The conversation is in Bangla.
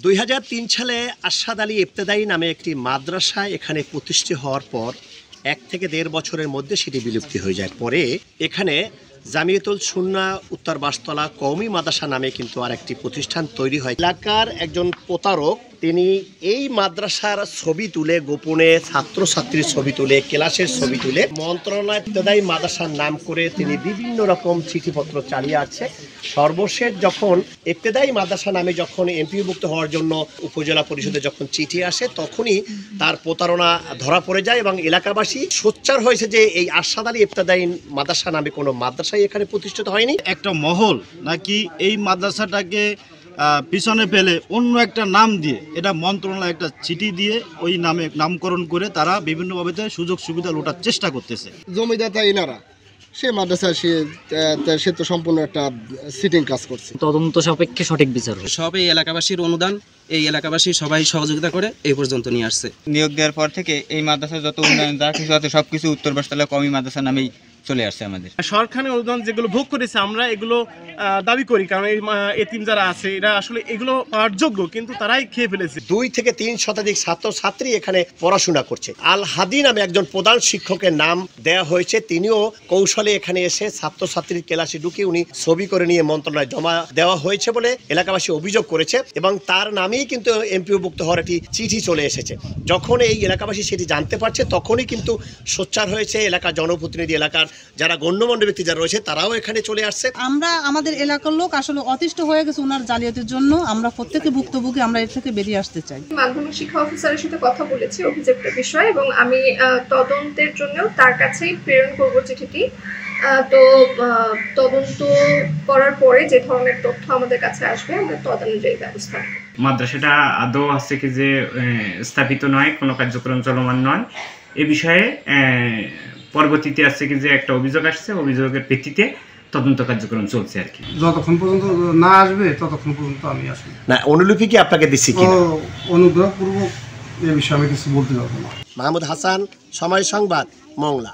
2003 সালে আরশাদ আলী ইবতেদায়ী নামে একটি মাদ্রাসা এখানে প্রতিষ্ঠিত হওয়ার পর 1 থেকে 1.5 বছরের মধ্যে সেটি বিলুপ্তি হয়ে যায়। পরে এখানে জামিয়াতুল সুন্নাহ উত্তর বাসতলা কওমি মাদ্রাসা নামে কিন্তু আর একটি প্রতিষ্ঠান তৈরি হয়। এলাকার একজন প্রতারক তিনি এই মাদ্রাসার ছবি তুলে গোপনে ছাত্রছাত্রীর ছবি তুলে ক্লাসের ছবি তুলে মন্ত্রণালয় ইবতেদায়ী মাদ্রাসার নাম করে তিনি বিভিন্ন রকম চিঠিপত্র চালিয়ে আসছে। সর্বশেষ যখন ইবতেদায়ী মাদ্রাসা নামে যখন এমপিওভুক্ত হওয়ার জন্য উপজেলা পরিষদে যখন চিঠি আসে তখনই তার প্রতারণা ধরা পড়ে যায় এবং এলাকাবাসী সোচ্চার হয়েছে যে এই আরশাদ আলী ইবতেদায়ী মাদ্রাসা নামে কোনো মাদ্রাসাই এখানে প্রতিষ্ঠিত হয়নি। একটা মহল নাকি এই মাদ্রাসাটাকে পিছনে ফেলে অন্য একটা নাম দিয়ে এটা মন্ত্রণালয় একটা চিঠি দিয়ে ওই নামে নামকরণ করে তারা বিভিন্নভাবে সুযোগ সুবিধা লোটার চেষ্টা করতেছে। জমিদাতা ইনারা সে মাদ্রাসা সে তো সম্পূর্ণ একটা সিটিং কাজ করছে। তদন্ত সাপেক্ষে সঠিক বিচার হবে। সব এই এলাকাবাসীর অনুদান, এই এলাকাবাসী সবাই সহযোগিতা করে এই পর্যন্ত নিয়ে আসছে। নিয়োগ দেওয়ার পর থেকে এই মাদ্রাসার যত উন্নয়ন যা কিছু আছে সব কিছু উত্তর বাসতলা কওমি মাদ্রাসা নামেই চলে আসছে। আমাদের সরকারের অনুদান যেগুলো ভোগ করেছে আমরা এগুলো দাবি করি, কারণ এই এতিম যারা আছে এরা আসলে এগুলো পাওয়ার যোগ্য কিন্তু তারাই খেয়ে ফেলেছে। 2 থেকে 3 শতাধিক ছাত্রছাত্রী এখানে পড়াশোনা করছে। আল হাদি নামে একজন প্রধান শিক্ষকের নাম দেয়া হয়েছে, তিনিও কৌশলে এখানে এসে ছাত্রছাত্রীর ক্লাসে ঢুকে উনি ছবি করে নিয়ে মন্ত্রণালয়ে জমা দেওয়া হয়েছে বলে এলাকাবাসী অভিযোগ করেছে এবং তার নামেই কিন্তু এমপিওভুক্ত হওয়ার একটি চিঠি চলে এসেছে। যখন এই এলাকাবাসী সেটি জানতে পারছে তখনই কিন্তু সোচ্চার হয়েছে এলাকার জনপ্রতিনিধি, এলাকার যারা গণ্যমান্য ব্যক্তি যারা রয়েছে তারাও এখানে চলে আসছে। আমরা আমাদের এলাকার লোক আসলে অতিষ্ঠ হয়ে গেছে ওনার জালিয়াতির জন্য। আমরা প্রত্যেকে ভুক্তভোগী, আমরা এর থেকে বেরিয়ে আসতে চাই। মাধ্যমিক শিক্ষা অফিসারের সাথে কথা বলেছি অভিযোগটা বিষয় এবং আমি তদন্তের জন্য তার কাছেই প্রেরণ করব চিঠিটি। তো তদন্ত করার পরে যে ধরনের তথ্য আমাদের কাছে আসবে আমরা তদনুযায়ী ব্যবস্থা নেব। মাদ্রাসাটা আদৌ আছে কি যে স্থাপিত নয়, কোনো কার্যক্রম চলমান নয় এ বিষয়ে পরবর্তীতে আসছে কি যে একটা অভিযোগ আসছে, অভিযোগের ভিত্তিতে তদন্ত কার্যক্রম চলছে আর কি। যতক্ষণ পর্যন্ত না আসবে ততক্ষণ পর্যন্ত আমি আসবো না। অনুলিপি কি আপনাকে দিচ্ছি কি অনুগ্রহপূর্বক এ বিষয়ে আমি কিছু বলতে পারবো না। মাহমুদ হাসান, সময় সংবাদ, মংলা।